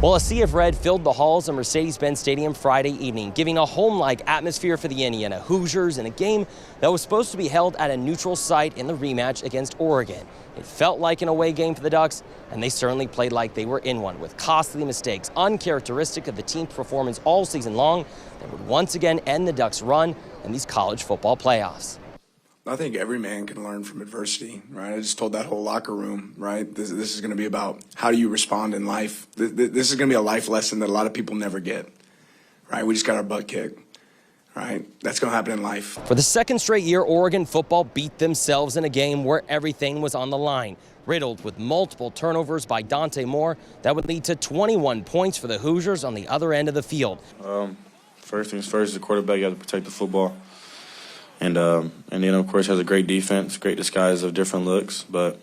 Well, a sea of red filled the halls of Mercedes-Benz Stadium Friday evening, giving a home-like atmosphere for the Indiana Hoosiers in a game that was supposed to be held at a neutral site in the rematch against Oregon. It felt like an away game for the Ducks, and they certainly played like they were in one, with costly mistakes uncharacteristic of the team's performance all season long that would once again end the Ducks' run in these college football playoffs. I think every man can learn from adversity, right? I just told that whole locker room, right? This is going to be about how do you respond in life. This is going to be a life lesson that a lot of people never get, right? We just got our butt kicked, right? That's going to happen in life. For the second straight year, Oregon football beat themselves in a game where everything was on the line, riddled with multiple turnovers by Dante Moore that would lead to 21 points for the Hoosiers on the other end of the field. First things first, the quarterback, you have to protect the football. And Indiana, of course, has a great defense, great disguise of different looks. But,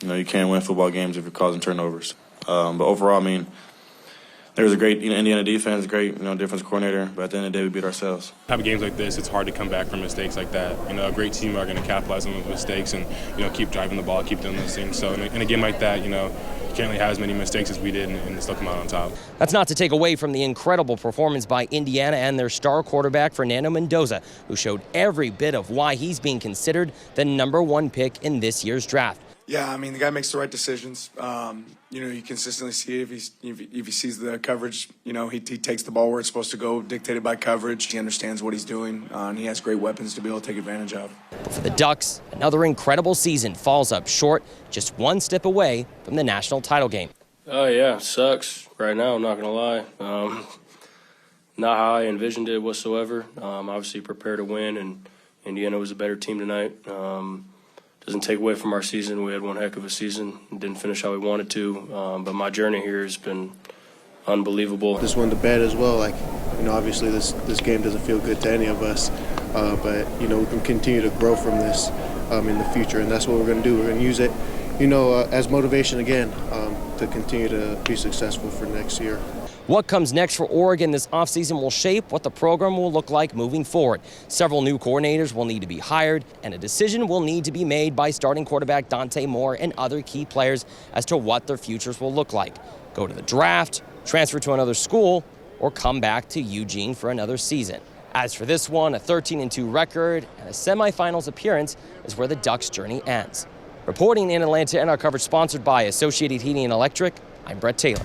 you can't win football games if you're causing turnovers. But overall, there was a great Indiana defense, great defense coordinator. But at the end of the day, we beat ourselves. Have games like this, it's hard to come back from mistakes like that. A great team are going to capitalize on those mistakes and keep driving the ball, keep doing those things. So in a game like that, you can't really have as many mistakes as we did and still come out on top. That's not to take away from the incredible performance by Indiana and their star quarterback, Fernando Mendoza, who showed every bit of why he's being considered the #1 pick in this year's draft. Yeah, the guy makes the right decisions. You consistently see it if he sees the coverage. He takes the ball where it's supposed to go, dictated by coverage. He understands what he's doing, and he has great weapons to be able to take advantage of. But for the Ducks, another incredible season falls up short, just one step away from the national title game. Oh, yeah, sucks right now, I'm not going to lie. Not how I envisioned it whatsoever. Obviously prepared to win, and Indiana was a better team tonight. Doesn't take away from our season. We had one heck of a season. Didn't finish how we wanted to, but my journey here has been unbelievable. This one to bed as well. Obviously this game doesn't feel good to any of us, but we can continue to grow from this in the future, and that's what we're going to do. We're going to use it, as motivation again to continue to be successful for next year. What comes next for Oregon this offseason will shape what the program will look like moving forward. Several new coordinators will need to be hired, and a decision will need to be made by starting quarterback Dante Moore and other key players as to what their futures will look like. Go to the draft, transfer to another school, or come back to Eugene for another season. As for this one, a 13-2 record and a semifinals appearance is where the Ducks' journey ends. Reporting in Atlanta and our coverage sponsored by Associated Heating and Electric, I'm Brett Taylor.